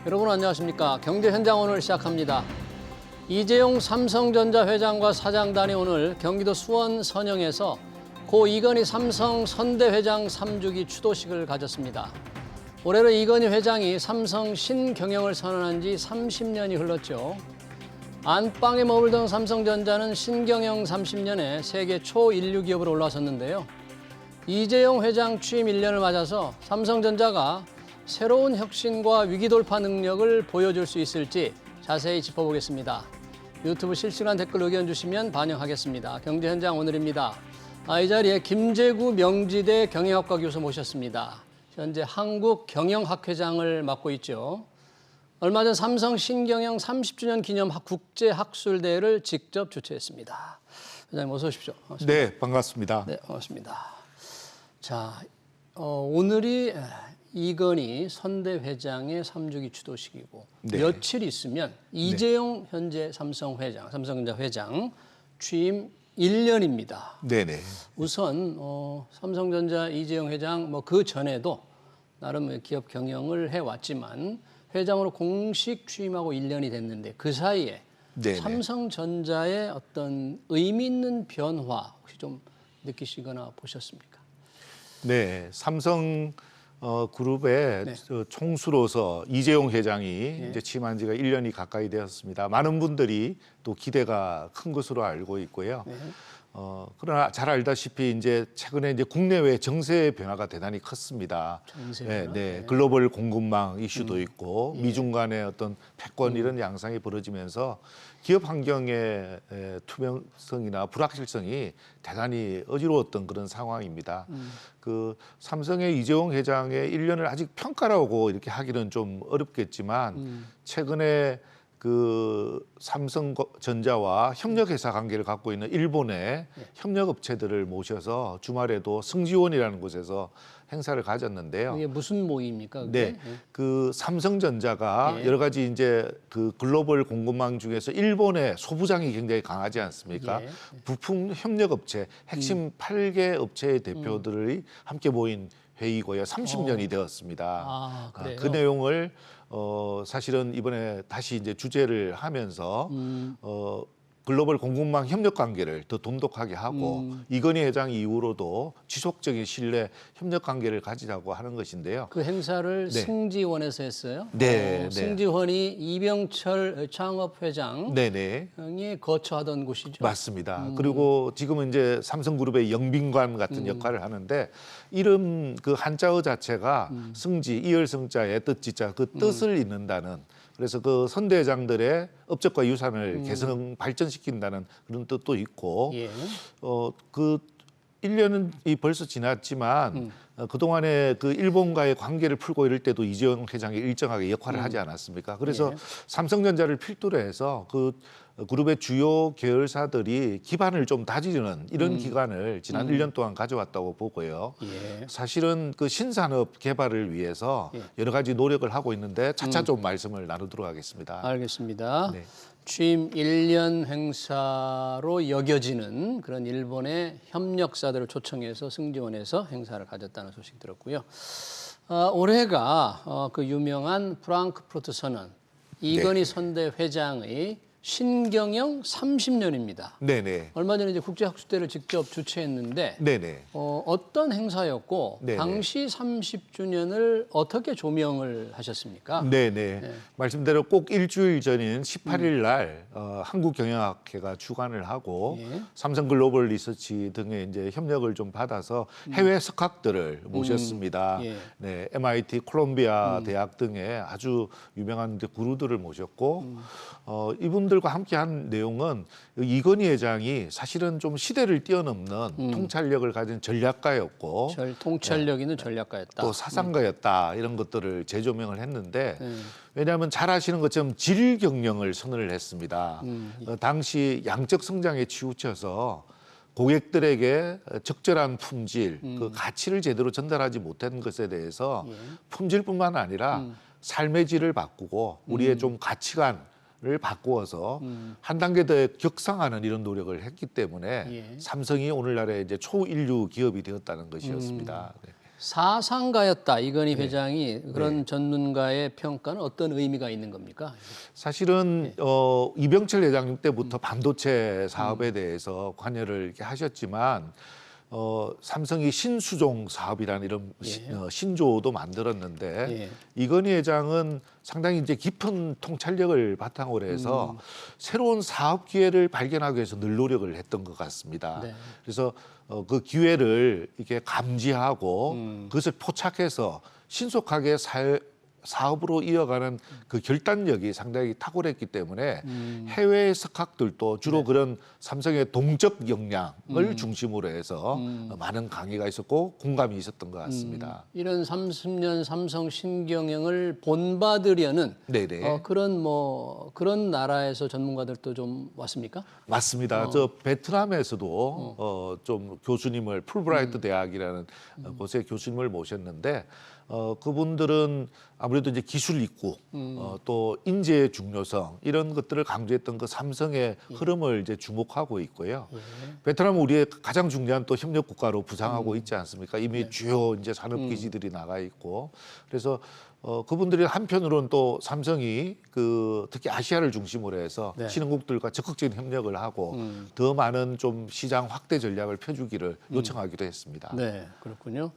여러분 안녕하십니까? 경제 현장 오늘 시작합니다. 이재용 삼성전자 회장과 사장단이 오늘 경기도 수원 선영에서 고 이건희 삼성 선대 회장 3주기 추도식을 가졌습니다. 올해로 이건희 회장이 삼성 신경영을 선언한 지 30년이 흘렀죠. 안방에 머물던 삼성전자는 신경영 30년에 세계 초인류 기업으로 올라섰는데요. 이재용 회장 취임 1년을 맞아서 삼성전자가 새로운 혁신과 위기 돌파 능력을 보여줄 수 있을지 자세히 짚어보겠습니다. 유튜브 실시간 댓글 의견 주시면 반영하겠습니다. 경제 현장 오늘입니다. 이 자리에 김재구 명지대 경영학과 교수 모셨습니다. 현재 한국경영학회장을 맡고 있죠. 얼마 전 삼성 신경영 30주년 기념 국제학술대회를 직접 주최했습니다. 회장님 어서 오십시오. 반갑습니다. 네, 반갑습니다. 네, 반갑습니다. 자, 오늘이 이건희 선대 회장의 3주기 추도식이고 네. 며칠 있으면 이재용 현재 삼성 회장, 삼성전자 회장 취임 1년입니다. 네네. 우선 삼성전자 이재용 회장 그 전에도 나름 기업 경영을 해왔지만 회장으로 공식 취임하고 1년이 됐는데 그 사이에 네네. 삼성전자의 어떤 의미 있는 변화 혹시 좀 느끼시거나 보셨습니까? 네, 삼성 그룹의 네. 총수로서 이재용 회장이 이제 취임한 지가 1년이 가까이 되었습니다. 많은 분들이 또 기대가 큰 것으로 알고 있고요. 네. 그러나 잘 알다시피 이제 최근에 이제 국내외 정세 변화가 대단히 컸습니다. 정세 네, 변화? 네. 네. 글로벌 공급망 이슈도 있고 미중 간의 어떤 패권 이런 양상이 벌어지면서 기업 환경의 투명성이나 불확실성이 대단히 어지러웠던 그런 상황입니다. 그 삼성의 이재용 회장의 1년을 아직 평가라고 이렇게 하기는 좀 어렵겠지만 최근에 그 삼성전자와 협력회사 관계를 갖고 있는 일본의 협력업체들을 모셔서 주말에도 승지원이라는 곳에서 행사를 가졌는데요. 이게 무슨 모임입니까? 그게? 네, 그 삼성전자가 예. 여러 가지 이제 그 글로벌 공급망 중에서 일본의 소부장이 굉장히 강하지 않습니까? 예. 부품 협력업체 핵심 8개 업체의 대표들이 함께 모인 회의고요. 30년이 되었습니다. 아, 그래요? 그 내용을 사실은 이번에 다시 이제 주제를 하면서 글로벌 공급망 협력 관계를 더 돈독하게 하고 이건희 회장 이후로도 지속적인 신뢰 협력 관계를 가지자고 하는 것인데요. 그 행사를 네. 승지원에서 했어요. 네, 네. 승지원이 이병철 창업회장이 네네. 거처하던 곳이죠. 맞습니다. 그리고 지금은 이제 삼성그룹의 영빈관 같은 역할을 하는데 이름 그 한자어 자체가 승지, 이열성자의 뜻지자 그 뜻을 잇는다는 그래서 그 선대장들의 업적과 유산을 개성 발전시킨다는 그런 뜻도 있고 예. 그 1년이 벌써 지났지만 그동안에 그 일본과의 관계를 풀고 이럴 때도 이재용 회장이 일정하게 역할을 하지 않았습니까? 그래서 예. 삼성전자를 필두로 해서 그 그룹의 주요 계열사들이 기반을 좀 다지는 이런 기간을 지난 1년 동안 가져왔다고 보고요. 예. 사실은 그 신산업 개발을 위해서 여러 가지 노력을 하고 있는데 차차 좀 말씀을 나누도록 하겠습니다. 알겠습니다. 네. 취임 1년 행사로 여겨지는 그런 일본의 협력사들을 초청해서 승지원에서 행사를 가졌다는 소식 들었고요. 올해가 그 유명한 프랑크푸르트 선언 이건희 선대 회장의 신경영 30년입니다. 네네. 얼마 전에 이제 국제학술대를 직접 주최했는데 네네. 어떤 행사였고 네네. 당시 30주년을 어떻게 조명을 하셨습니까? 네네. 말씀대로 꼭 일주일 전인 18일 날 한국경영학회가 주관을 하고 예. 삼성글로벌 리서치 등의 이제 협력을 좀 받아서 해외 석학들을 모셨습니다. 예. 네, MIT, 콜롬비아 대학 등의 아주 유명한 구루들을 모셨고 이분들과 함께한 내용은 이건희 회장이 사실은 좀 시대를 뛰어넘는 통찰력을 가진 전략가였고 통찰력 있는 전략가였다. 또 사상가였다 이런 것들을 재조명을 했는데 왜냐하면 잘 아시는 것처럼 질 경영을 선언을 했습니다. 당시 양적 성장에 치우쳐서 고객들에게 적절한 품질, 그 가치를 제대로 전달하지 못한 것에 대해서 품질뿐만 아니라 삶의 질을 바꾸고 우리의 좀 가치관을 바꾸어서 한 단계 더 격상하는 이런 노력을 했기 때문에 예. 삼성이 오늘날의 이제 초인류 기업이 되었다는 것이었습니다. 네. 사상가였다. 이건희 회장이 그런 전문가의 평가는 어떤 의미가 있는 겁니까? 사실은 이병철 회장님 때부터 반도체 사업에 대해서 관여를 이렇게 하셨지만 삼성이 신수종 사업이라는 이런 신조어도 만들었는데 이건희 회장은 상당히 이제 깊은 통찰력을 바탕으로 해서 새로운 사업 기회를 발견하기 위해서 늘 노력을 했던 것 같습니다. 네. 그래서 그 기회를 이렇게 감지하고 그것을 포착해서 신속하게 사업으로 이어가는 그 결단력이 상당히 탁월했기 때문에 해외 석학들도 주로 그런 삼성의 동적 역량을 중심으로 해서 많은 강의가 있었고 공감이 있었던 것 같습니다. 이런 30년 삼성 신경영을 본받으려는 네네. 그런 나라에서 전문가들도 좀 왔습니까? 맞습니다. 저 베트남에서도 좀 교수님을 풀브라이트 대학이라는 곳에 교수님을 모셨는데 그분들은 아무래도 이제 기술 입국, 또 인재의 중요성 이런 것들을 강조했던 그 삼성의 흐름을 이제 주목하고 있고요. 베트남은 우리의 가장 중요한 또 협력 국가로 부상하고 있지 않습니까? 이미 주요 이제 산업 기지들이 나가 있고 그래서 그분들이 한편으로는 또 삼성이 특히 아시아를 중심으로 해서 신흥국들과 적극적인 협력을 하고 더 많은 좀 시장 확대 전략을 펴주기를 요청하기도 했습니다. 네, 그렇군요.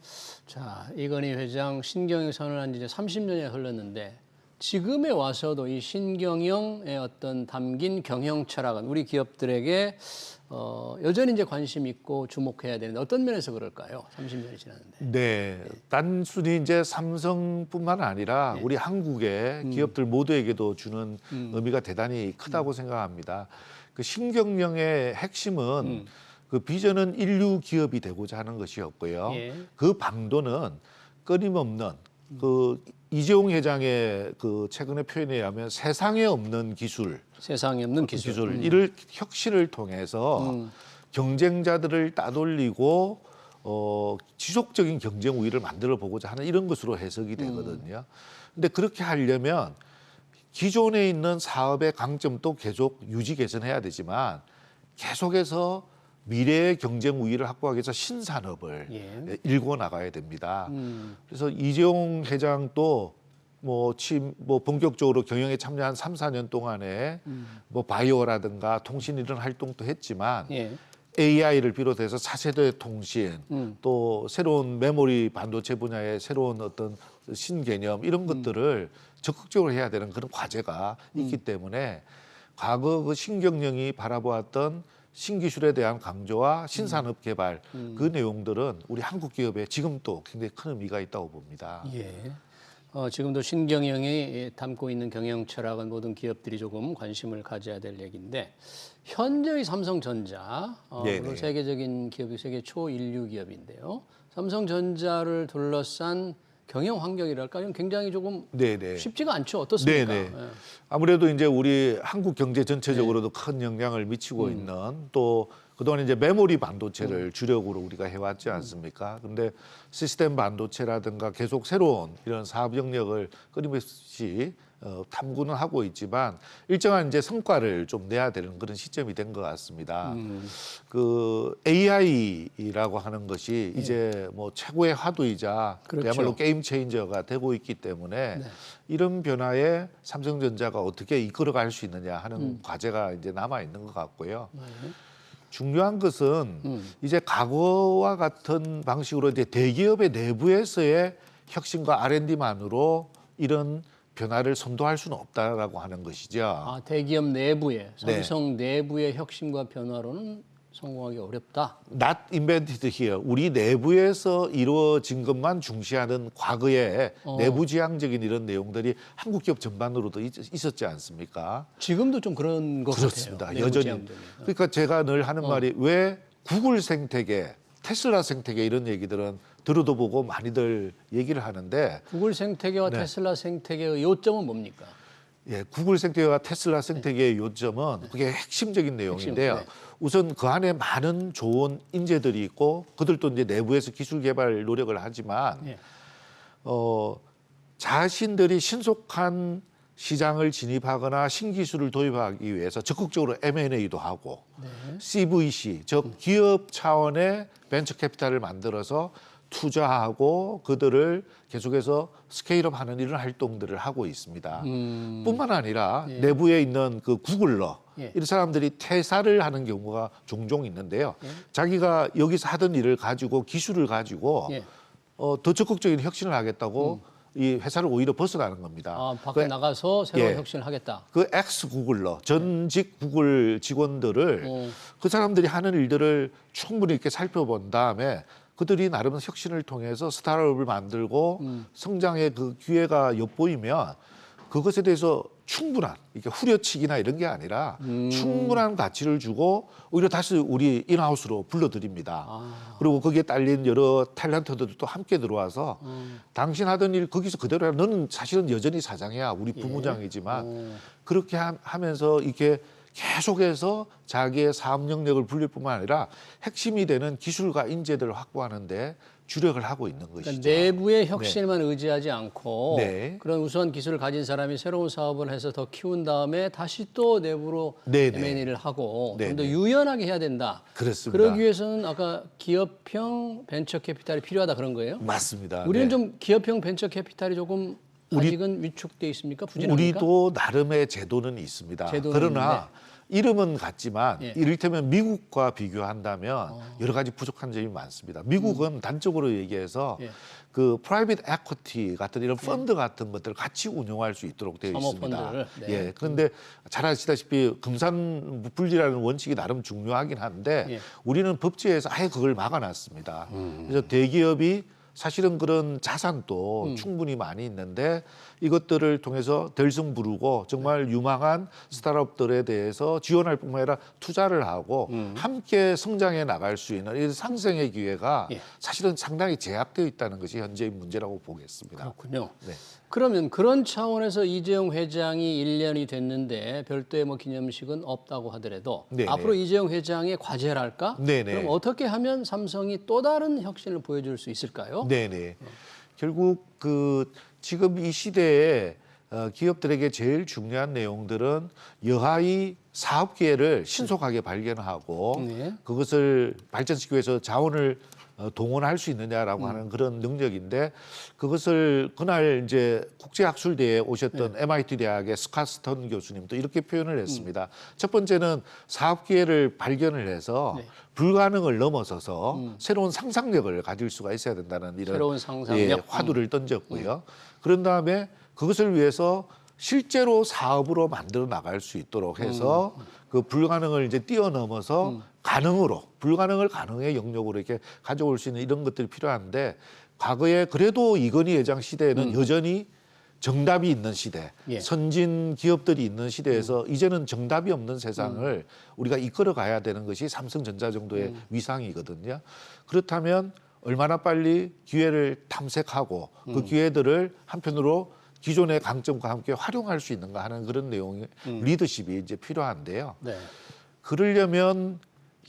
자, 이건희 회장 신경영 선언한 지 이제 30년이 흘렀는데 지금에 와서도 이 신경영의 어떤 담긴 경영 철학은 우리 기업들에게 여전히 이제 관심 있고 주목해야 되는데 어떤 면에서 그럴까요? 30년이 지났는데. 네, 단순히 이제 삼성뿐만 아니라 우리 한국의 기업들 모두에게도 주는 의미가 대단히 크다고 생각합니다. 그 신경영의 핵심은 그 비전은 인류 기업이 되고자 하는 것이었고요. 그 방도는 끊임없는 그 이재용 회장의 그 최근의 표현에 의하면 세상에 없는 기술, 세상에 없는 기술. 이를 혁신을 통해서 경쟁자들을 따돌리고 지속적인 경쟁 우위를 만들어 보고자 하는 이런 것으로 해석이 되거든요. 근데 그렇게 하려면 기존에 있는 사업의 강점도 계속 유지 개선해야 되지만 계속해서 미래의 경쟁 우위를 확보하기 위해서 신산업을 일궈 나가야 됩니다. 그래서 이재용 회장도 본격적으로 경영에 참여한 3, 4년 동안에 바이오라든가 통신 이런 활동도 했지만 AI를 비롯해서 차세대 통신 또 새로운 메모리 반도체 분야의 새로운 어떤 신개념 이런 것들을 적극적으로 해야 되는 그런 과제가 있기 때문에 과거 그 신경영이 바라보았던 신기술에 대한 강조와 신산업 개발 그 내용들은 우리 한국 기업에 지금도 굉장히 큰 의미가 있다고 봅니다. 지금도 신경영이 담고 있는 경영 철학은 모든 기업들이 조금 관심을 가져야 될 얘기인데 현재의 삼성전자 물론 세계적인 기업이 세계 초인류 기업인데요. 삼성전자를 둘러싼 경영 환경이랄까 좀 굉장히 조금 쉽지가 않죠. 어떻습니까? 아무래도 이제 우리 한국 경제 전체적으로도 큰 영향을 미치고 있는 또 그동안 이제 메모리 반도체를 주력으로 우리가 해왔지 않습니까? 근데 시스템 반도체라든가 계속 새로운 이런 사업 영역을 끊임없이 탐구는 하고 있지만 일정한 이제 성과를 좀 내야 되는 그런 시점이 된 것 같습니다. 그 AI라고 하는 것이 이제 뭐 최고의 화두이자 그야말로 게임 체인저가 되고 있기 때문에 이런 변화에 삼성전자가 어떻게 이끌어갈 수 있느냐 하는 과제가 이제 남아 있는 것 같고요. 중요한 것은 이제 과거와 같은 방식으로 이제 대기업의 내부에서의 혁신과 R&D만으로 이런 변화를 선도할 수는 없다라고 하는 것이죠. 대기업 내부에 삼성 내부의 혁신과 변화로는 성공하기 어렵다. Not invented here. 우리 내부에서 이루어진 것만 중시하는 과거의 내부지향적인 이런 내용들이 한국 기업 전반으로도 있었지 않습니까? 지금도 좀 그런 것 그렇습니다. 같아요. 여전히. 그러니까 제가 늘 하는 말이 왜 구글 생태계, 테슬라 생태계 이런 얘기들은 들어도 보고 많이들 얘기를 하는데 구글 생태계와 테슬라 생태계의 요점은 뭡니까? 구글 생태계와 테슬라 생태계의 요점은 그게 핵심적인 내용인데요. 우선 그 안에 많은 좋은 인재들이 있고 그들도 이제 내부에서 기술 개발 노력을 하지만 자신들이 신속한 시장을 진입하거나 신기술을 도입하기 위해서 적극적으로 M&A도 하고 CVC, 즉 기업 차원의 벤처 캐피탈을 만들어서 투자하고 그들을 계속해서 스케일업하는 이런 활동들을 하고 있습니다. 뿐만 아니라 내부에 있는 그 구글러 이런 사람들이 퇴사를 하는 경우가 종종 있는데요. 자기가 여기서 하던 일을 가지고 기술을 가지고 더 적극적인 혁신을 하겠다고 이 회사를 오히려 벗어나는 겁니다. 아, 밖에 나가서 새로운 혁신을 하겠다. 그 엑스 구글러 전직 구글 직원들을 그 사람들이 하는 일들을 충분히 이렇게 살펴본 다음에 그들이 나름 혁신을 통해서 스타트업을 만들고 성장의 그 기회가 엿보이면 그것에 대해서 충분한 이렇게 후려치기나 이런 게 아니라 충분한 가치를 주고 오히려 다시 우리 인하우스로 불러드립니다. 그리고 거기에 딸린 여러 탤런트들도 함께 들어와서 당신 하던 일 거기서 그대로 해. 너는 사실은 여전히 사장이야. 우리 부무장이지만 그렇게 하면서 이렇게 계속해서 자기의 사업 영역을 불릴 뿐만 아니라 핵심이 되는 기술과 인재들을 확보하는 데 주력을 하고 있는 것이죠. 그러니까 내부의 혁신만 의지하지 않고 네. 그런 우수한 기술을 가진 사람이 새로운 사업을 해서 더 키운 다음에 다시 또 내부로 네네. M&A를 하고 좀 더 네네. 유연하게 해야 된다. 그렇습니다. 그러기 위해서는 아까 기업형 벤처 캐피탈이 필요하다 그런 거예요? 맞습니다. 우리는 네. 좀 기업형 벤처 캐피탈이 조금 아직은 위축돼 있습니까? 부진합니까? 우리도 나름의 제도는 있습니다. 제도는 그러나 이름은 같지만 예. 이를테면 미국과 비교한다면 여러 가지 부족한 점이 많습니다. 미국은 단적으로 얘기해서 예. 그 프라이빗 에쿼티 같은 이런 펀드 같은 것들을 같이 운용할 수 있도록 되어 있습니다. 사모펀드를, 네. 예. 그런데 잘 아시다시피 금산무분리라는 원칙이 나름 중요하긴 한데 예. 우리는 법제에서 아예 그걸 막아놨습니다. 그래서 대기업이 사실은 그런 자산도 충분히 많이 있는데 이것들을 통해서 들승 부르고 정말 유망한 스타트업들에 대해서 지원할 뿐만 아니라 투자를 하고 함께 성장해 나갈 수 있는 이 상생의 기회가 예. 사실은 상당히 제약되어 있다는 것이 현재의 문제라고 보겠습니다. 그렇군요. 네. 그러면 그런 차원에서 이재용 회장이 1년이 됐는데 별도의 뭐 기념식은 없다고 하더라도 네네. 앞으로 이재용 회장의 과제랄까? 네네. 그럼 어떻게 하면 삼성이 또 다른 혁신을 보여줄 수 있을까요? 네네. 결국 그 지금 이 시대에 기업들에게 제일 중요한 내용들은 여하의 사업 기회를 신속하게 발견하고 네. 그것을 발전시키기 위해서 자원을 동원할 수 있느냐라고 하는 그런 능력인데 그것을 그날 이제 국제학술대회에 오셨던 MIT 대학의 스카스턴 교수님도 이렇게 표현을 했습니다. 첫 번째는 사업 기회를 발견을 해서 불가능을 넘어서서 새로운 상상력을 가질 수가 있어야 된다는 이런 새로운 상상력. 화두를 던졌고요. 그런 다음에 그것을 위해서 실제로 사업으로 만들어 나갈 수 있도록 해서 그 불가능을 이제 뛰어넘어서 가능으로 불가능을 가능의 영역으로 이렇게 가져올 수 있는 이런 것들이 필요한데 과거에 그래도 이건희 회장 시대에는 여전히 정답이 있는 시대, 예. 선진 기업들이 있는 시대에서 이제는 정답이 없는 세상을 우리가 이끌어 가야 되는 것이 삼성전자 정도의 위상이거든요. 그렇다면 얼마나 빨리 기회를 탐색하고 그 기회들을 한편으로 기존의 강점과 함께 활용할 수 있는가 하는 그런 내용의 리더십이 이제 필요한데요. 네. 그러려면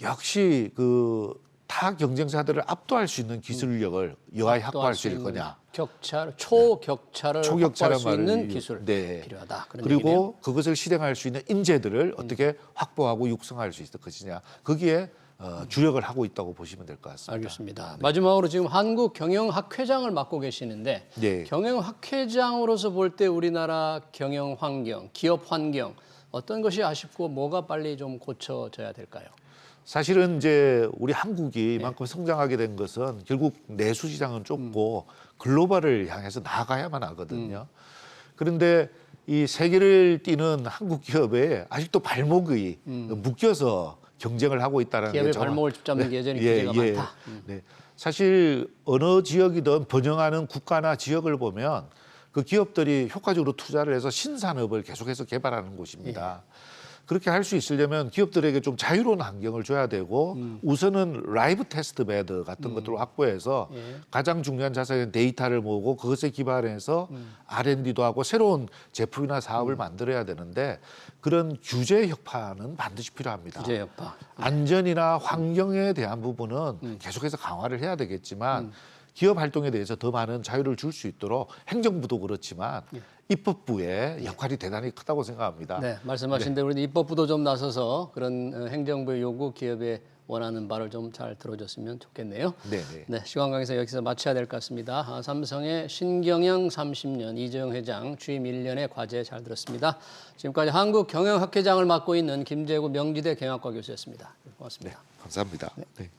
역시 그 타 경쟁사들을 압도할 수 있는 기술력을 여하에 확보할 수 있을 거냐. 초격차를 확보할 수 있는 말을 기술 네. 필요하다. 그런 그리고 얘기네요. 그것을 실행할 수 있는 인재들을 어떻게 확보하고 육성할 수 있을 것이냐. 거기에 주력을 하고 있다고 보시면 될 것 같습니다. 알겠습니다. 마지막으로 지금 한국 경영학회장을 맡고 계시는데 네. 경영학회장으로서 볼 때 우리나라 경영 환경, 기업 환경 어떤 것이 아쉽고 뭐가 빨리 좀 고쳐져야 될까요? 사실은 이제 우리 한국이 이만큼 성장하게 된 것은 결국 내수 시장은 좁고 글로벌을 향해서 나아가야만 하거든요. 그런데 이 세계를 뛰는 한국 기업에 아직도 발목이 묶여서 경쟁을 하고 있다는 게 기업의 정말 발목을 붙잡는 게 여전히 문제가 많다. 네. 사실 어느 지역이든 번영하는 국가나 지역을 보면 그 기업들이 효과적으로 투자를 해서 신산업을 계속해서 개발하는 곳입니다. 그렇게 할 수 있으려면 기업들에게 좀 자유로운 환경을 줘야 되고 우선은 라이브 테스트 베드 같은 것들을 확보해서 가장 중요한 자산인 데이터를 모으고 그것에 기반해서 R&D도 하고 새로운 제품이나 사업을 만들어야 되는데 그런 규제 혁파는 반드시 필요합니다. 규제 혁파. 안전이나 환경에 대한 부분은 계속해서 강화를 해야 되겠지만 기업 활동에 대해서 더 많은 자유를 줄 수 있도록 행정부도 그렇지만 입법부의 역할이 대단히 크다고 생각합니다. 네, 말씀하신 대로 우리 입법부도 좀 나서서 그런 행정부의 요구, 기업의 원하는 바를 좀 잘 들어줬으면 좋겠네요. 네. 네, 시간 관계에서 여기서 마쳐야 될 것 같습니다. 삼성의 신경영 30년, 이재용 회장 취임 1년의 과제 잘 들었습니다. 지금까지 한국경영학회장을 맡고 있는 김재구 명지대 경영학과 교수였습니다. 고맙습니다. 감사합니다. 네.